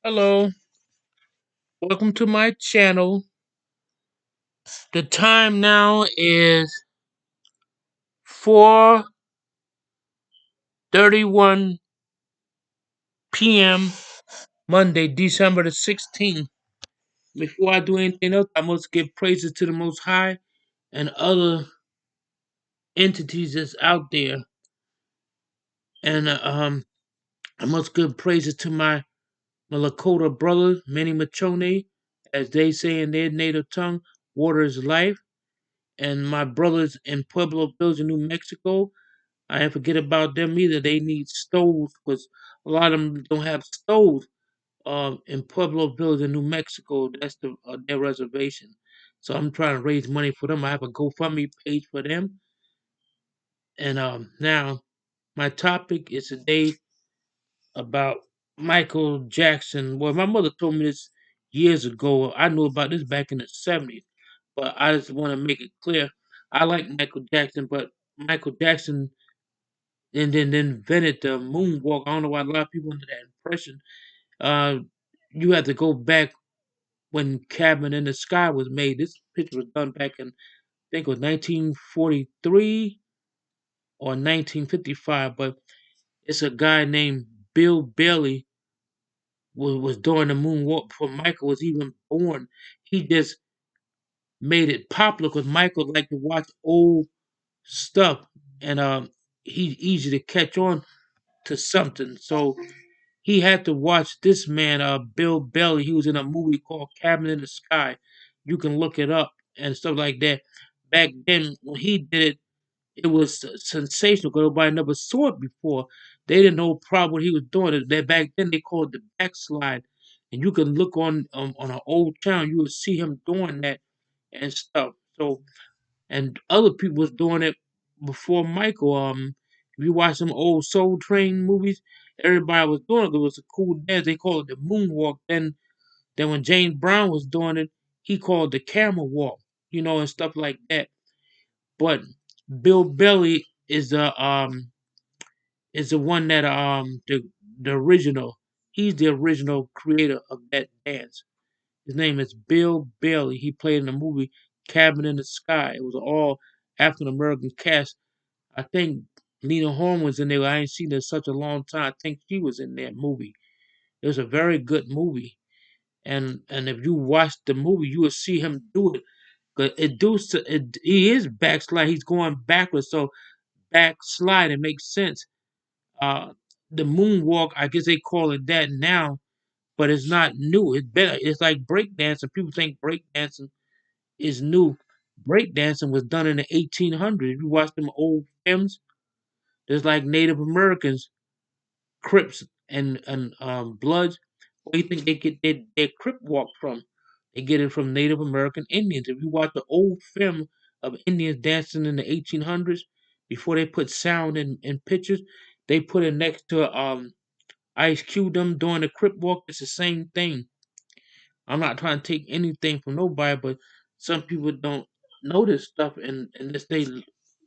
Hello, welcome to my channel. The time now is 4:31 p.m. Monday, December the 16th. Before I do anything else, I must give praises to the Most High and other entities that's out there. And I must give praises to my Lakota brothers, Manny Machone, as they say in their native tongue, water is life. And my brothers in Pueblo Village, New Mexico, I didn't forget about them either. They need stoves because a lot of them don't have stoves. In Pueblo Village in New Mexico, that's their reservation. So I'm trying to raise money for them. I have a GoFundMe page for them. And now my topic is today about Michael Jackson. Well, my mother told me this years ago. I knew about this back in the '70s, but I just want to make it clear. I like Michael Jackson, but Michael Jackson and then invented the moonwalk. I don't know why a lot of people under that impression. Uh, you have to go back when Cabin in the Sky was made. This picture was done back in, I think it was 1943 or 1955. But it's a guy named Bill Bailey was doing the moonwalk before Michael was even born. He just made it popular because Michael liked to watch old stuff, and he's easy to catch on to something. So he had to watch this man, Bill Belly. He was in a movie called Cabin in the Sky. You can look it up and stuff like that. Back then, when he did it, it was sensational because nobody never saw it before. They didn't know probably what he was doing. That back then they called it the backslide, and you can look on an old channel. You will see him doing that and stuff. So and other people was doing it before Michael. If you watch some old Soul Train movies, everybody was doing it. It was a cool dance. They called it the moonwalk. Then when James Brown was doing it, he called it the camel walk, and stuff like that. But Bill Belly is the one that the original. He's the original creator of that dance. His name is Bill Bailey. He played in the movie Cabin in the Sky. It was all African American cast. I think Lena Horne was in there. I ain't seen her in such a long time. I think she was in that movie. It was a very good movie. And if you watch the movie, you will see him do it. Cause he is backslide. He's going backwards. So backslide, it makes sense. Uh, the moonwalk, I guess they call it that now, but it's not new. It's better. It's like breakdancing. People think breakdancing is new. Breakdancing was done in the 1800s. If you watch them old films, there's like Native Americans, Crips, and Bloods. Where you think they get their Crip walk from? They get it from Native American Indians. If you watch the old film of Indians dancing in the 1800s, before they put sound in pictures, they put it next to Ice Cube them doing the Crip walk. It's the same thing. I'm not trying to take anything from nobody, but some people don't know this stuff and unless they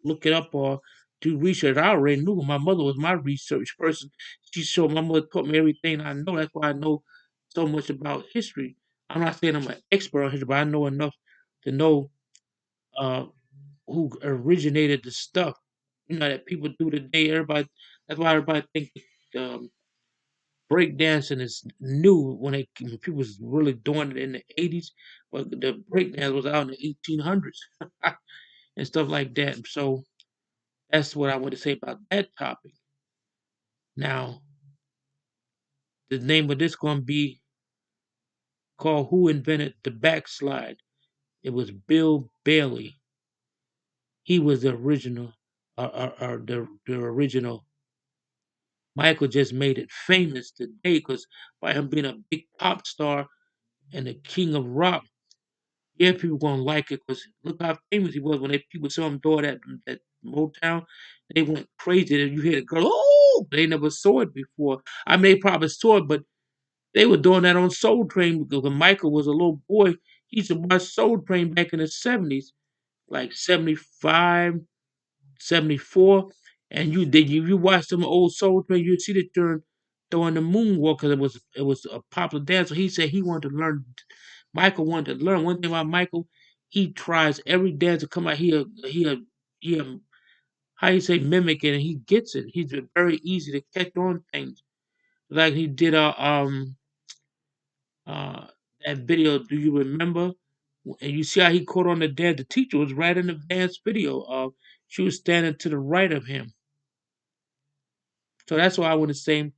look it up or do research. I already knew my mother was my research person. She showed my mother taught me everything I know. That's why I know so much about history. I'm not saying I'm an expert on history, but I know enough to know uh, who originated the stuff. That people do today. Everybody. That's why everybody think um, breakdancing is new when people was really doing it in the 80s, but the breakdance was out in the 1800s and stuff like that. So that's what I want to say about that topic. Now, the name of this going to be called "Who Invented the Backslide?" It was Bill Bailey. He was the original, the original. Michael just made it famous today because by him being a big pop star and the king of rock. Yeah, people gonna like it because look how famous he was when people saw him do that Motown. They went crazy. And you hear the girl, oh, they never saw it before. I mean, they probably saw it, but they were doing that on Soul Train because when Michael was a little boy, he used to watch Soul Train back in the '70s, like 75, 74. And you watch some old Soul Train, you see that during during the moonwalk because it was a popular dance. So he said he wanted to learn. Michael wanted to learn. One thing about Michael, he tries every dance to come out. He how you say mimic it, and he gets it. He's very easy to catch on things. Like he did uh that video. Do you remember? And you see how he caught on the dance. The teacher was right in the dance video. She was standing to the right of him. So that's why I want to say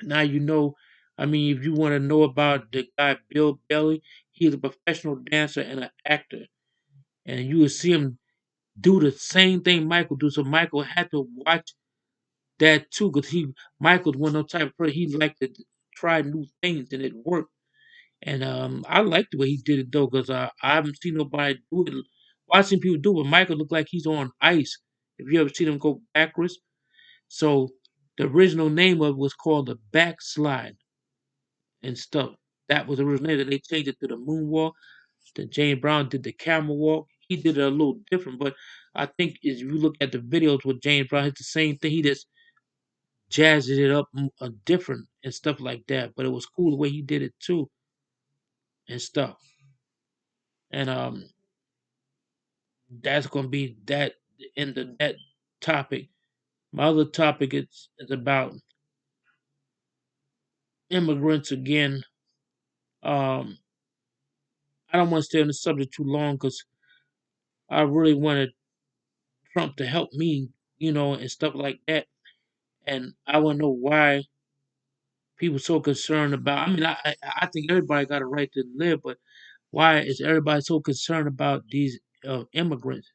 now you know. I mean, if you want to know about the guy Bill Bailey, he's a professional dancer and an actor, and you will see him do the same thing Michael do. So Michael had to watch that too, because Michael's one of those type of person he liked to try new things, and it worked. And I like the way he did it though, because I haven't seen nobody do it. Watching people do it, Michael looked like he's on ice. If you ever seen him go backwards, so the original name of it was called the backslide and stuff. That was the original name. That they changed it to the moonwalk. Then James Brown did the camel walk. He did it a little different, but I think if you look at the videos with James Brown, it's the same thing. He just jazzed it up different and stuff like that. But it was cool the way he did it too and stuff. And that's gonna be that in the that topic. My other topic is about immigrants again. Um, I don't want to stay on the subject too long because I really wanted Trump to help me, and stuff like that. And I want to know why people so concerned about. I mean, I think everybody got a right to live, but why is everybody so concerned about these immigrants?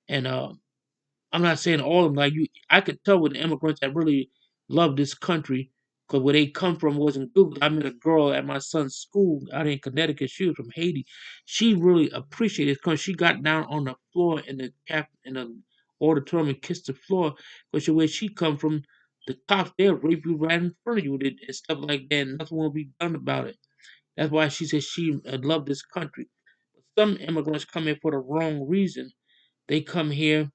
And I'm not saying all of them. Like you, I could tell with the immigrants that really love this country because where they come from wasn't good. I met a girl at my son's school out in Connecticut. She was from Haiti. She really appreciated it because she got down on the floor in the auditorium and kissed the floor because where she come from, the cops they'll rape you right in front of you and stuff like that, and nothing will be done about it. That's why she said she loved this country. Some immigrants come here for the wrong reason. They come here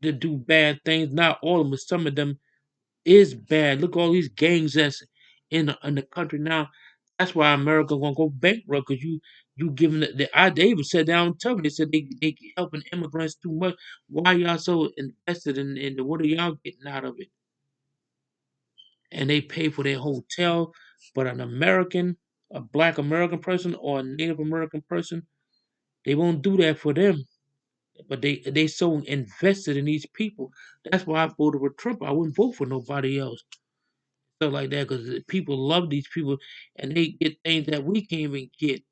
to do bad things. Not all of them, but some of them is bad. Look at all these gangs that's in the country now. That's why America gonna go bankrupt because you giving they even sat down and told me they said they helping immigrants too much. Why y'all so invested in what are y'all getting out of it? And they pay for their hotel, but an American, a black American person or a Native American person, they won't do that for them. But they so invested in these people. That's why I voted for Trump. I wouldn't vote for nobody else. Stuff like that because people love these people and they get things that we can't even get.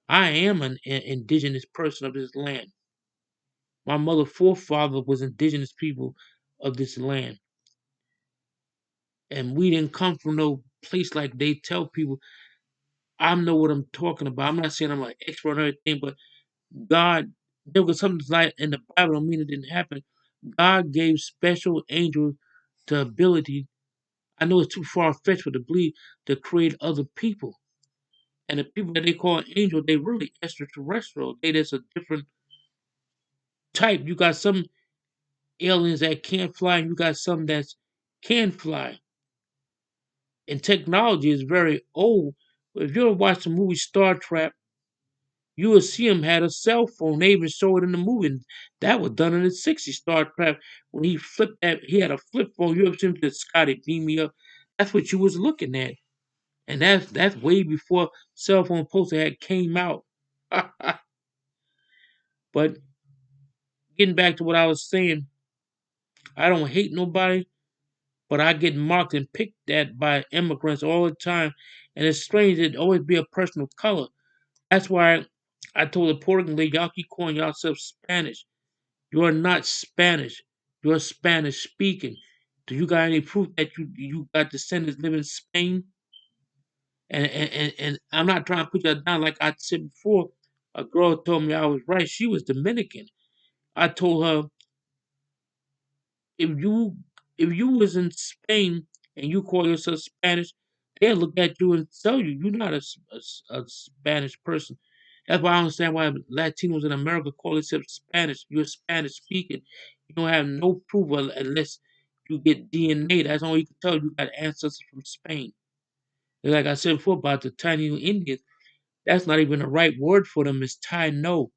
I am an indigenous person of this land. My mother forefather was indigenous people of this land, and we didn't come from no place like they tell people. I know what I'm talking about. I'm not saying I'm an expert on everything, but God, there was something like in the Bible. Don't mean it didn't happen. God gave special angels the ability. I know it's too far fetched for to believe to create other people. And the people that they call angel, they really extraterrestrial. They just a different type. You got some aliens that can't fly, and you got some that can fly. And technology is very old. If you ever watch the movie Star Trek, you will see him had a cell phone. They even show it in the movie. And that was done in the '60s. Star Trek when he flipped that, he had a flip phone. You ever seen the Scotty beam me up? That's what you was looking at, and that's way before cell phone poster had came out. But getting back to what I was saying, I don't hate nobody, but I get marked and picked at by immigrants all the time. And it's strange that it always be a person of color. That's why I told the Puerto Rican lady, y'all keep calling yourselves Spanish. You are not Spanish. You're Spanish speaking. Do you got any proof that you got descendants living in Spain? And I'm not trying to put you down like I said before. A girl told me I was right. She was Dominican. I told her if you if you was in Spain and you call yourself Spanish, they'll look at you and tell you you're not a Spanish person. That's why I understand why Latinos in America call themselves Spanish. You're Spanish speaking. You don't have no proof unless you get DNA. That's all you can tell you got ancestors from Spain. And like I said before about the Taino Indians, that's not even the right word for them. It's Taino.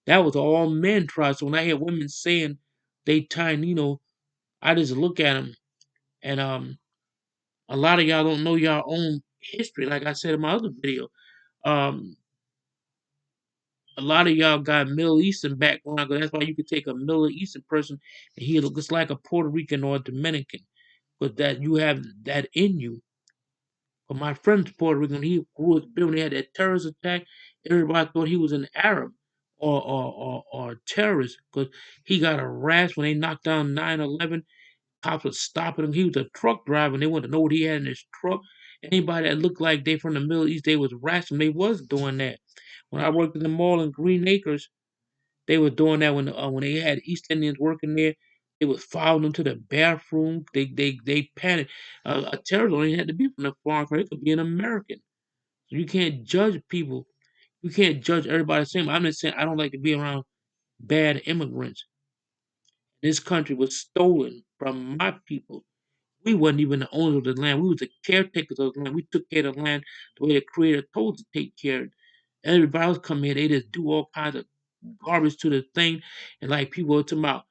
That was all men tribes. So when I hear women saying they Taino, I just look at them and a lot of y'all don't know your own history. Like I said in my other video, um, a lot of y'all got Middle Eastern background. 'Cause that's why you could take a Middle Eastern person and he looks like a Puerto Rican or a Dominican, but that you have that in you. But my friend's Puerto Rican. He grew up when they had that terrorist attack. Everybody thought he was an Arab or terrorist because he got harassed when they knocked down 9/11. Cops was stopping him. He was a truck driver, and they wanted to know what he had in his truck. Anybody that looked like they from the Middle East, they was harassing. They was doing that. When I worked in the mall in Green Acres, they were doing that when they had East Indians working there. They was following them to the bathroom. They panicked. A terrorist only had to be from a foreign country. It could be an American. So you can't judge people. You can't judge everybody the same. I'm just saying I don't like to be around bad immigrants. This country was stolen from my people. We wasn't even the owners of the land. We was the caretakers of the land. We took care of the land the way the Creator told us to take care of it. Everybody else come here, they just do all kinds of garbage to the thing, and like people are talking about,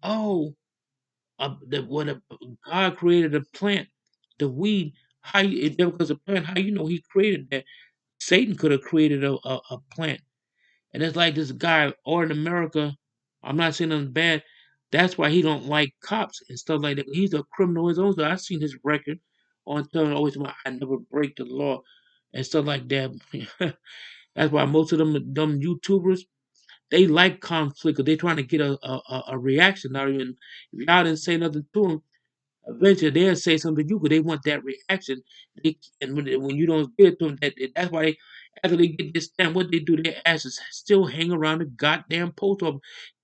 oh, when God created a plant, the weed, how you, if there was a plant, how you know He created that? Satan could have created a plant. And it's like this guy, or in America, I'm not saying nothing bad. That's why he don't like cops and stuff like that. He's a criminal his own. So I've seen his record on telling always about I never break the law and stuff like that. That's why most of them YouTubers they like conflict because they're trying to get a reaction out of you. And if y'all didn't say nothing to them, eventually they'll say something to you because they want that reaction. And when you don't give it to them, that's why they, after they get this stamp, what they do, their asses still hang around the goddamn post office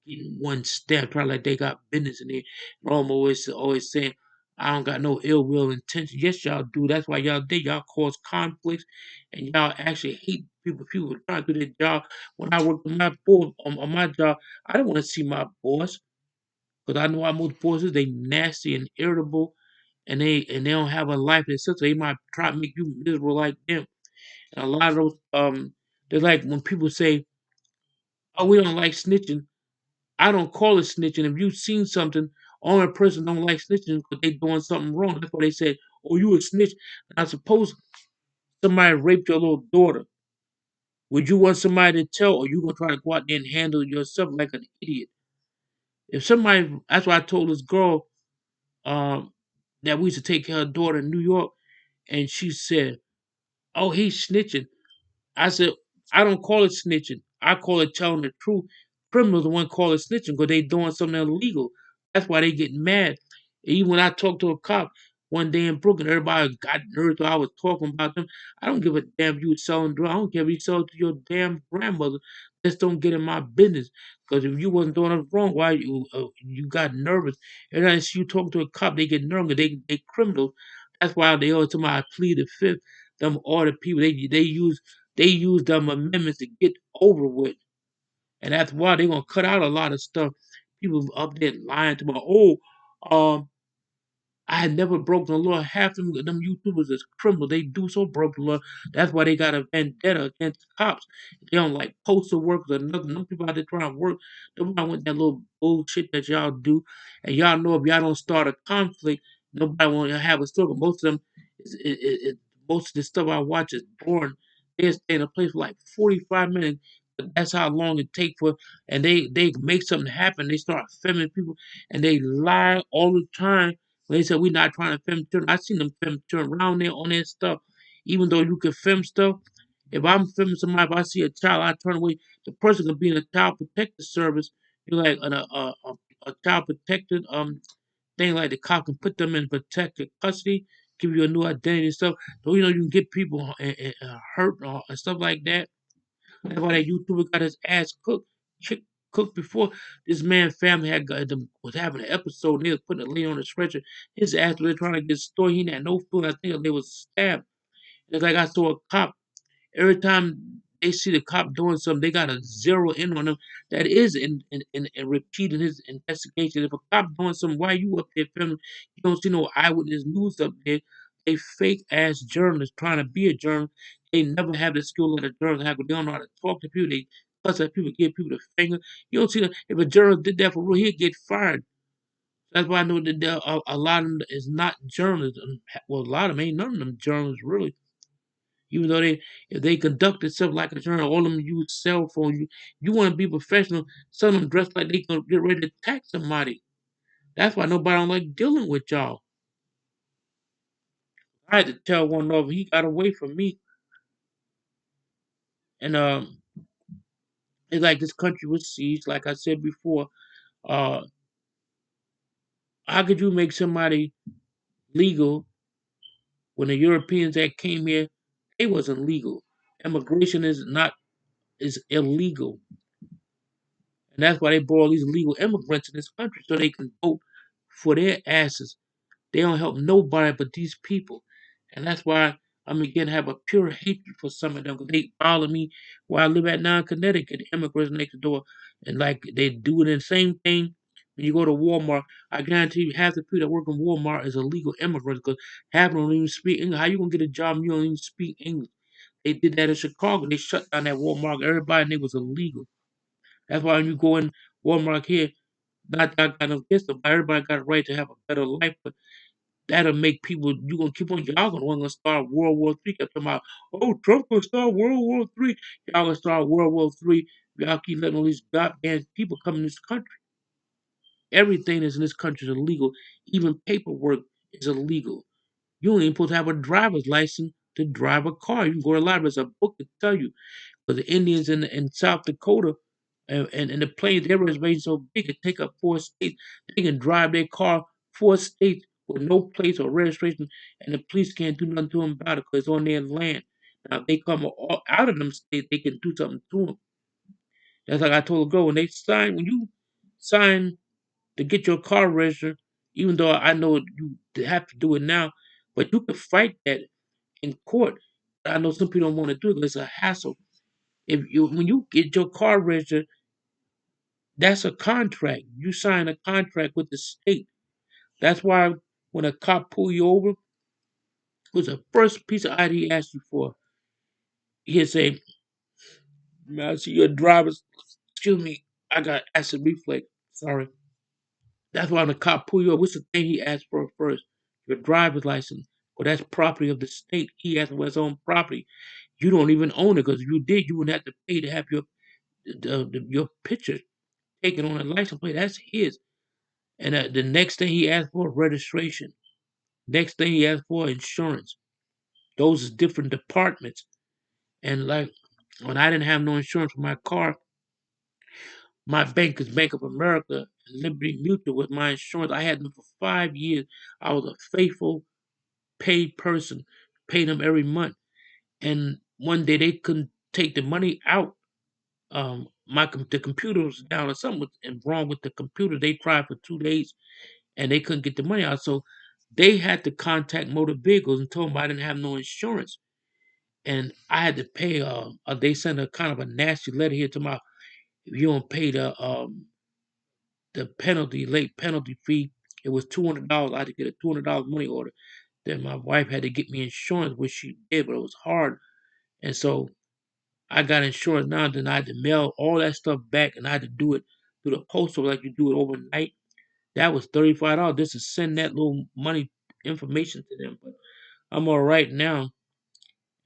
getting one stamp, trying like they got business in there. Rome always saying, I don't got no ill will intention. Yes, y'all do. That's why y'all did. Y'all cause conflicts and y'all actually hate people. People trying to do their job. When I worked on my board on my job, I didn't want to see my boss. Because I know how most bosses they nasty and irritable, and they don't have a life themselves. So they might try to make you miserable like them. And a lot of those they're like when people say, "Oh, we don't like snitching." I don't call it snitching. If you've seen something, only person don't like snitching because they doing something wrong. That's why they say, "Oh, you a snitch." And I suppose somebody raped your little daughter. Would you want somebody to tell, or you gonna try to go out there and handle it yourself like an idiot? If somebody, that's why I told this girl um, that we used to take care of her daughter in New York, and she said, "Oh, he's snitching." I said, "I don't call it snitching. I call it telling the truth. Criminals the one call it snitching because they doing something illegal. That's why they get mad." Even when I talked to a cop one day in Brooklyn, everybody got nervous. I was talking about them. I don't give a damn if you selling drugs. I don't care if you sell it to your damn grandmother. Just don't get in my business. Because if you wasn't doing it wrong, why you got nervous? Every time you talk to a cop, they get nervous. They criminals. That's why they always tell me I plead the fifth. Them all the people they use them amendments to get over with. And that's why they're gonna cut out a lot of stuff. People up there lying to me, oh, um, I had never broken the law. Half them YouTubers is criminal. They do so broke the law. That's why they got a vendetta against cops. They don't like postal workers or nothing. No people out there trying to work. Nobody want that little bullshit that y'all do. And y'all know if y'all don't start a conflict, nobody want to have a struggle. Most of them, most of the stuff I watch is boring. They stay in a place for like 45 minutes. But that's how long it takes for, and they make something happen. They start filming people, and they lie all the time when they said we're not trying to film children. I seen them film children around there on their stuff. Even though you can film stuff, if I'm filming somebody, if I see a child, I turn away. The person could be in a child protective service. You like a child protected thing like the cop can put them in protected custody, give you a new identity and stuff. So you know you can get people hurt or and stuff like that. That's why that YouTuber got his ass cooked before this man's family was having an episode. And they was putting a lady on the stretcher. His ass was trying to get story. He had no food. I think they was stabbed. It's like I saw a cop every time they see the cop doing something, they gotta zero in on them. That is in repeating his investigation. If a cop doing something, why you up there filming? You don't see no eyewitness news up there. They fake ass journalists trying to be a journalist. They never have the skill that a journalist have. They don't know how to talk to people. They cuss at people, give people the finger. You don't see that. If a journalist did that for real, he'd get fired. That's why I know that a lot of them is not journalists. Well, a lot of them ain't none of them journalists really. Even though if they conduct themselves like a journal, all of them use cell phones. You want to be professional. Some of them dress like they gonna get ready to attack somebody. That's why nobody don't like dealing with y'all. I had to tell one of them he got away from me, and it's like this country was seized. Like I said before, uh, how could you make somebody legal when the Europeans that came here, they wasn't legal. Immigration is illegal, and that's why they brought all these illegal immigrants in this country so they can vote for their asses. They don't help nobody but these people, and that's why I'm again have a pure hatred for some of them because they follow me where I live at now in Connecticut. The immigrants next door, and like they do it the same thing. When you go to Walmart, I guarantee you half the people that work in Walmart is illegal immigrants because half of them don't even speak English. How you gonna get a job and you don't even speak English? They did that in Chicago. They shut down that Walmart. Everybody and it was illegal. That's why when you go in Walmart here, not that I got no against them, but everybody got a right to have a better life. But that'll make people you gonna keep on y'all gonna start World War III. Kept talking about, oh, Trump gonna start World War III. Y'all gonna start World War III. Y'all keep letting all these goddamn people come in this country. Everything that's in this country is illegal. Even paperwork is illegal. You ain't even supposed to have a driver's license to drive a car. You can go to the library. There's a book to tell you. But the Indians in South Dakota and the plains, their reservation so big, it take up 4 states. They can drive their car 4 states with no place or registration, and the police can't do nothing to them about it because it's on their land. Now, if they come out of them states, they can do something to them. That's like I told a girl when you sign to get your car registered, even though I know you have to do it now, but you can fight that in court. I know some people don't want to do it because it's a hassle. If you when you get your car registered, that's a contract. You sign a contract with the state. That's why when a cop pull you over, what's the first piece of ID he asks you for? He'll say, "May I see your driver's?" Excuse me, I got acid reflux. Sorry. That's why when the cop pull you over, what's the thing he asks for first? Your driver's license. Well, that's property of the state. He asks for his own property. You don't even own it because if you did, you wouldn't have to pay to have your picture taken on a license plate. That's his. And the next thing he asked for registration. Next thing he asked for insurance. Those is different departments. And like when I didn't have no insurance for my car, my bank is Bank of America and Liberty Mutual with my insurance. I had them for 5 years. I was a faithful paid person, paid them every month. And one day they couldn't take the money out. The computer was down or something was wrong with the computer. They tried for 2 days and they couldn't get the money out. So they had to contact motor vehicles and told them I didn't have no insurance. And I had to pay they sent a kind of a nasty letter here to my if you don't pay the penalty, late penalty fee, it was $200. I had to get a $200 money order. Then my wife had to get me insurance, which she did, but it was hard. And so I got insurance now, then I had to mail all that stuff back and I had to do it through the postal like you do it overnight. That was $35 just to send that little money information to them. But I'm all right now.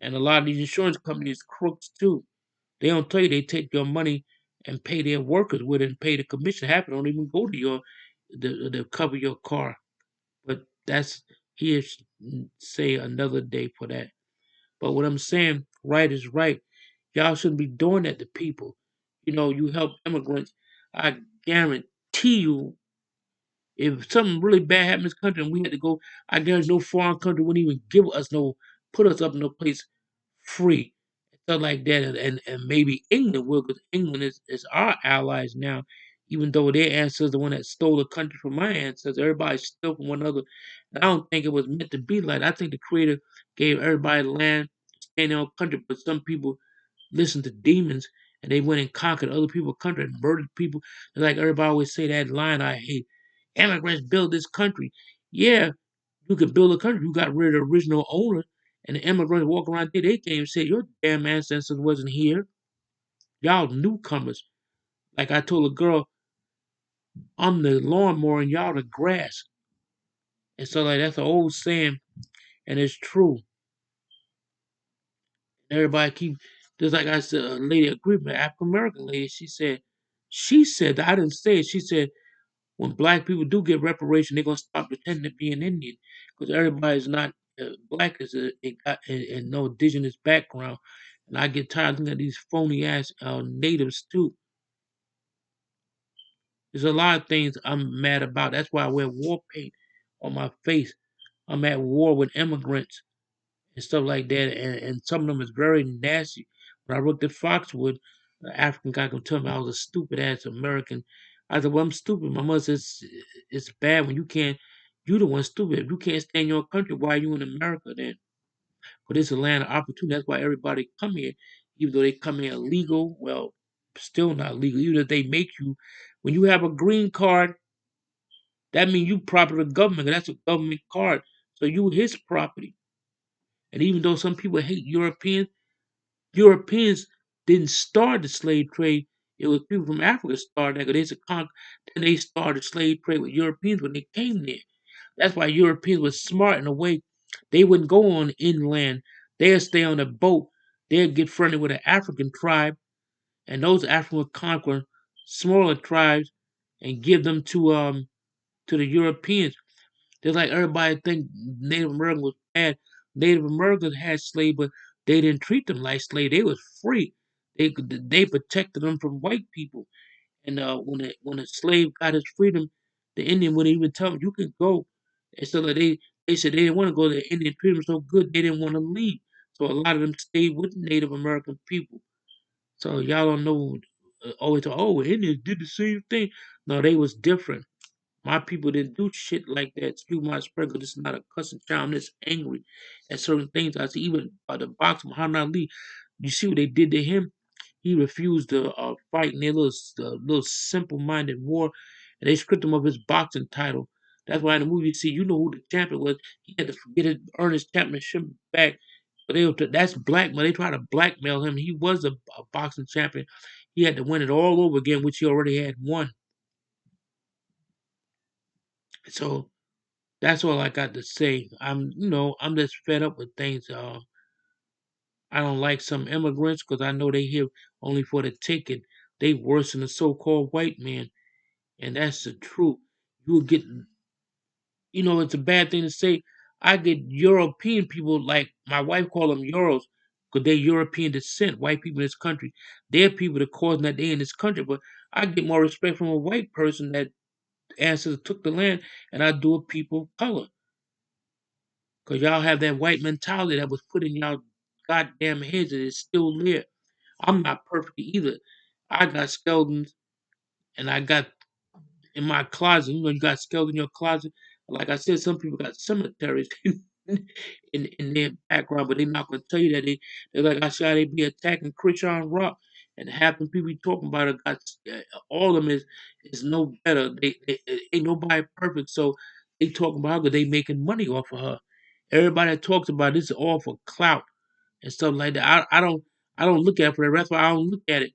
And a lot of these insurance companies crooks too. They don't tell you they take your money and pay their workers with it and pay the commission. Half of them don't even go to your to cover your car. But that's here's say another day for that. But what I'm saying, right is right. Y'all shouldn't be doing that to people. You know, you help immigrants. I guarantee you if something really bad happened in this country and we had to go, I guarantee no foreign country wouldn't even give us put us up in no place free. Stuff like that. And maybe England will, because England is our allies now, even though their ancestors, the one that stole the country from my ancestors, everybody stole from one another. And I don't think it was meant to be like that. I think the Creator gave everybody land to stay in their own country, but some people listened to demons and they went and conquered other people's country and murdered people. It's like everybody always say that line I hate. Immigrants build this country. Yeah, you could build a country. You got rid of the original owner and the immigrants walk around there, they came and said, your damn ancestors wasn't here. Y'all newcomers. Like I told a girl, I'm the lawnmower and y'all the grass. And so like that's an old saying and it's true. Everybody keep just like I said, a lady agreed with African American lady. She said I didn't say it. She said when black people do get reparation, they're gonna stop pretending to be an Indian because everybody's not black as they got and no indigenous background. And I get tired of looking at these phony ass natives too. There's a lot of things I'm mad about. That's why I wear war paint on my face. I'm at war with immigrants and stuff like that. And some of them is very nasty. When I worked at Foxwood, the African guy could tell me I was a stupid ass American. I said, well, I'm stupid. My mother says it's bad when you can't, you the one stupid. If you can't stay in your country, why are you in America then? But it's a land of opportunity. That's why everybody come here, even though they come here illegal. Well, still not legal. Even if they make you, when you have a green card, that means you property of the government. That's a government card. So you his property. And even though some people hate Europeans, Europeans didn't start the slave trade. It was people from Africa started that. 'Cause then they started slave trade with Europeans when they came there. That's why Europeans were smart in a way. They wouldn't go on inland. They'd stay on a boat. They'd get friendly with an African tribe, and those Africans would conquer smaller tribes and give them to the Europeans. Just like everybody think Native American was bad. Native Americans had slaves, but they didn't treat them like slaves. They was free. They protected them from white people. And when a slave got his freedom, the Indian wouldn't even tell him you can go. And so like they said they didn't want to go. The Indian treated them so good they didn't want to leave. So a lot of them stayed with Native American people. So y'all don't know. Always oh Indians did the same thing. No, they was different. My people didn't do shit like that. Excuse my sprinkle. This is not a cussing child. I'm just angry at certain things. I see even the boxer Muhammad Ali. You see what they did to him? He refused to fight in their little simple-minded war, and they stripped him of his boxing title. That's why in the movie you see, you know who the champion was. He had to get it, earn his championship back. But that's blackmail. They tried to blackmail him. He was a boxing champion. He had to win it all over again, which he already had won. So that's all I got to say. I'm just fed up with things. I don't like some immigrants because I know they here only for the taking. They worse than the so-called white man, and that's the truth. You get, it's a bad thing to say. I get European people like my wife call them Euros because they're European descent. White people in this country, they're people that causing that they in this country. But I get more respect from a white person that ancestors took the land, and I do a people of color. Because y'all have that white mentality that was put in y'all goddamn heads and it's still there. I'm not perfect either. I got skeletons and I got in my closet. You got skeletons in your closet. Like I said, some people got cemeteries in their background, but they're not going to tell you that they're like, I saw they be attacking Christian Rock. And half the people you talking about are got all of them is no better. They ain't nobody perfect, so they talking about her because they making money off of her. Everybody that talks about this is all for clout and stuff like that. I don't look at it for the rest. Why I don't look at it.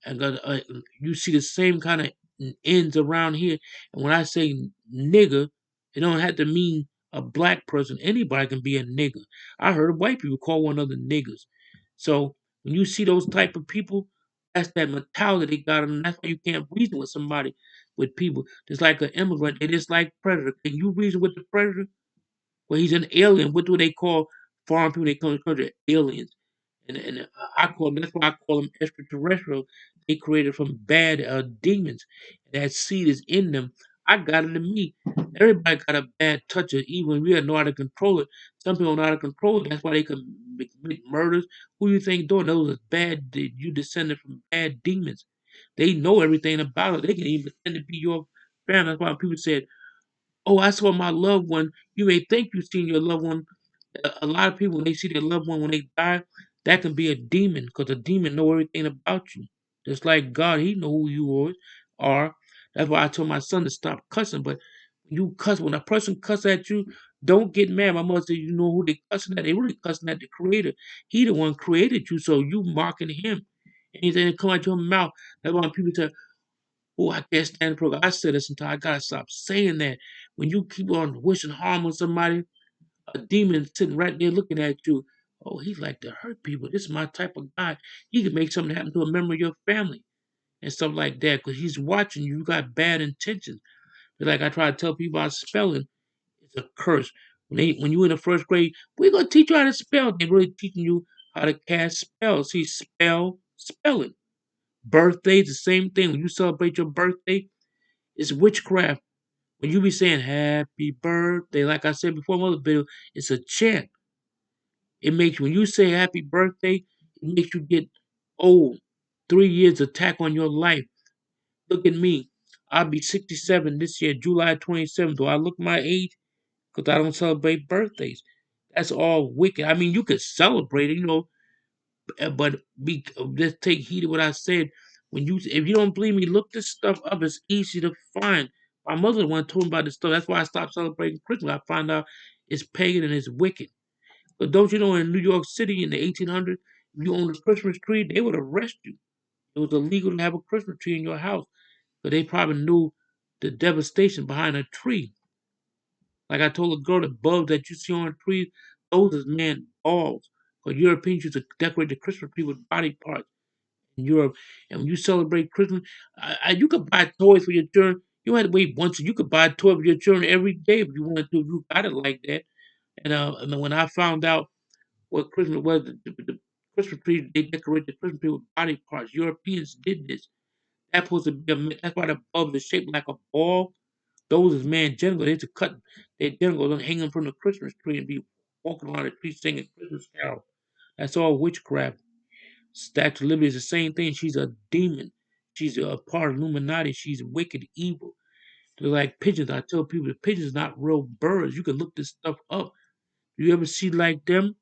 And you see the same kind of ends around here. And when I say nigger, it don't have to mean a black person. Anybody can be a nigger. I heard white people call one another niggers. So when you see those type of people, that's that mentality they got, and that's why you can't reason with somebody, with people. Just like an immigrant, they just like predator. Can you reason with the predator? Well, he's an alien. What do they call foreign people? They come to the country aliens. And I call them. That's why I call them extraterrestrial. They created from bad demons. That seed is in them. I got it in me. Everybody got a bad touch of evil. We don't know how to control it. Some people don't know how to control it. That's why they can make murders. Who you think doing those are bad? You descended from bad demons. They know everything about it. They can even pretend to be your family. That's why people said, "Oh, I saw my loved one." You may think you've seen your loved one. A lot of people, when they see their loved one when they die, That can be a demon because a demon know everything about you. Just like God, He know who you are. That's why I told my son to stop cussing. But you cuss when a person cuss at you, don't get mad. My mother said, you know who they cussing at? They really cussing at the Creator. He the one created you, so you mocking Him. Anything that come out your mouth, that's why people say, "Oh, I can't stand the program." I said this until I gotta stop saying that. When you keep on wishing harm on somebody, a demon sitting right there looking at you. Oh, he like to hurt people. This is my type of guy. He could make something happen to a member of your family and stuff like that because he's watching you. You got bad intentions. But like I try to tell people about spelling, it's a curse. When you in the first grade, we're gonna teach you how to spell. They're really teaching you how to cast spells. See, spelling. Birthdays, the same thing. When you celebrate your birthday, it's witchcraft. When you be saying happy birthday, like I said before in another video, it's a chant. It makes when you say happy birthday, it makes you get old. 3 years attack on your life. Look at me. I'll be 67 this year, July 27th. Do I look my age? Because I don't celebrate birthdays. That's all wicked. I mean, you could celebrate it, but just take heed of what I said. If you don't believe me, look this stuff up. It's easy to find. My mother the one told me about this stuff. That's why I stopped celebrating Christmas. I found out it's pagan and it's wicked. But don't you know in New York City in the 1800s, if you owned a Christmas tree, they would arrest you. It was illegal to have a Christmas tree in your house. But they probably knew the devastation behind a tree. Like I told a girl, the bulbs that you see on trees, those is man balls. Because Europeans used to decorate the Christmas tree with body parts in Europe. And when you celebrate Christmas, you could buy toys for your children. You don't have to wait once. You could buy a toy for your children every day if you wanted to. If you got it like that. And then when I found out what Christmas was, the Christmas tree, they decorate the Christmas tree with body parts. Europeans did this. That's supposed to be that's why the bulbs are shaped like a ball. Those is man genitals. They used to cut their genitals and hang them from the Christmas tree and be walking around the tree singing Christmas carols. That's all witchcraft. Statue of Liberty is the same thing. She's a demon. She's a part of Illuminati. She's wicked, evil. They're like pigeons. I tell people the pigeons not real birds. You can look this stuff up. You ever see like them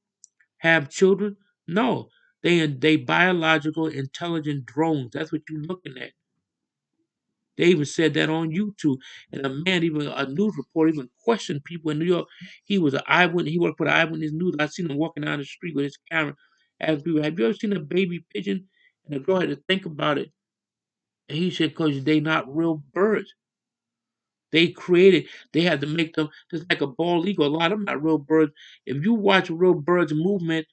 have children? No. They biological intelligent drones. That's what you're looking at. They even said that on YouTube. And a man, even a news reporter, even questioned people in New York. He was an eyewitness. He worked for the Eyewitness News. I seen him walking down the street with his camera, asking people, "Have you ever seen a baby pigeon?" And the girl had to think about it. And he said, "Because they not real birds. They created. They had to make them just like a bald eagle. A lot of them not real birds. If you watch real birds movement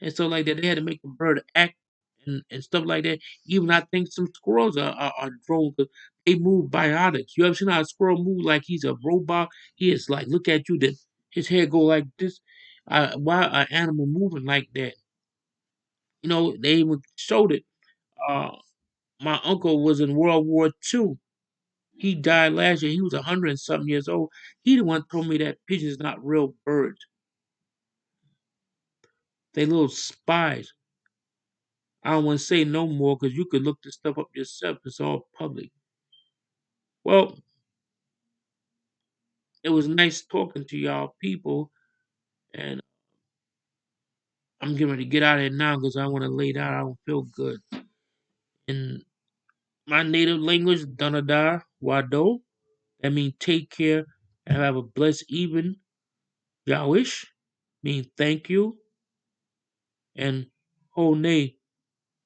and stuff like that. They had to make the bird act and stuff like that. Even I think some squirrels are drones 'cause they move biotics. You ever seen how a squirrel move like he's a robot? He is like look at you, then his head go like this. Why an animal moving like that? They even showed it. Uh, my uncle was in World War II. He died last year. He was 100 and something years old. He the one told me that pigeons not real birds. They little spies. I don't want to say no more because you could look this stuff up yourself. It's all public. Well, it was nice talking to y'all people, and I'm getting ready to get out of here now because I want to lay down. I don't feel good. In my native language, Danadar Wado, that means take care and have a blessed evening. Yawish mean thank you, and Hone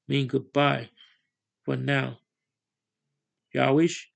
mean goodbye for now. Yawish.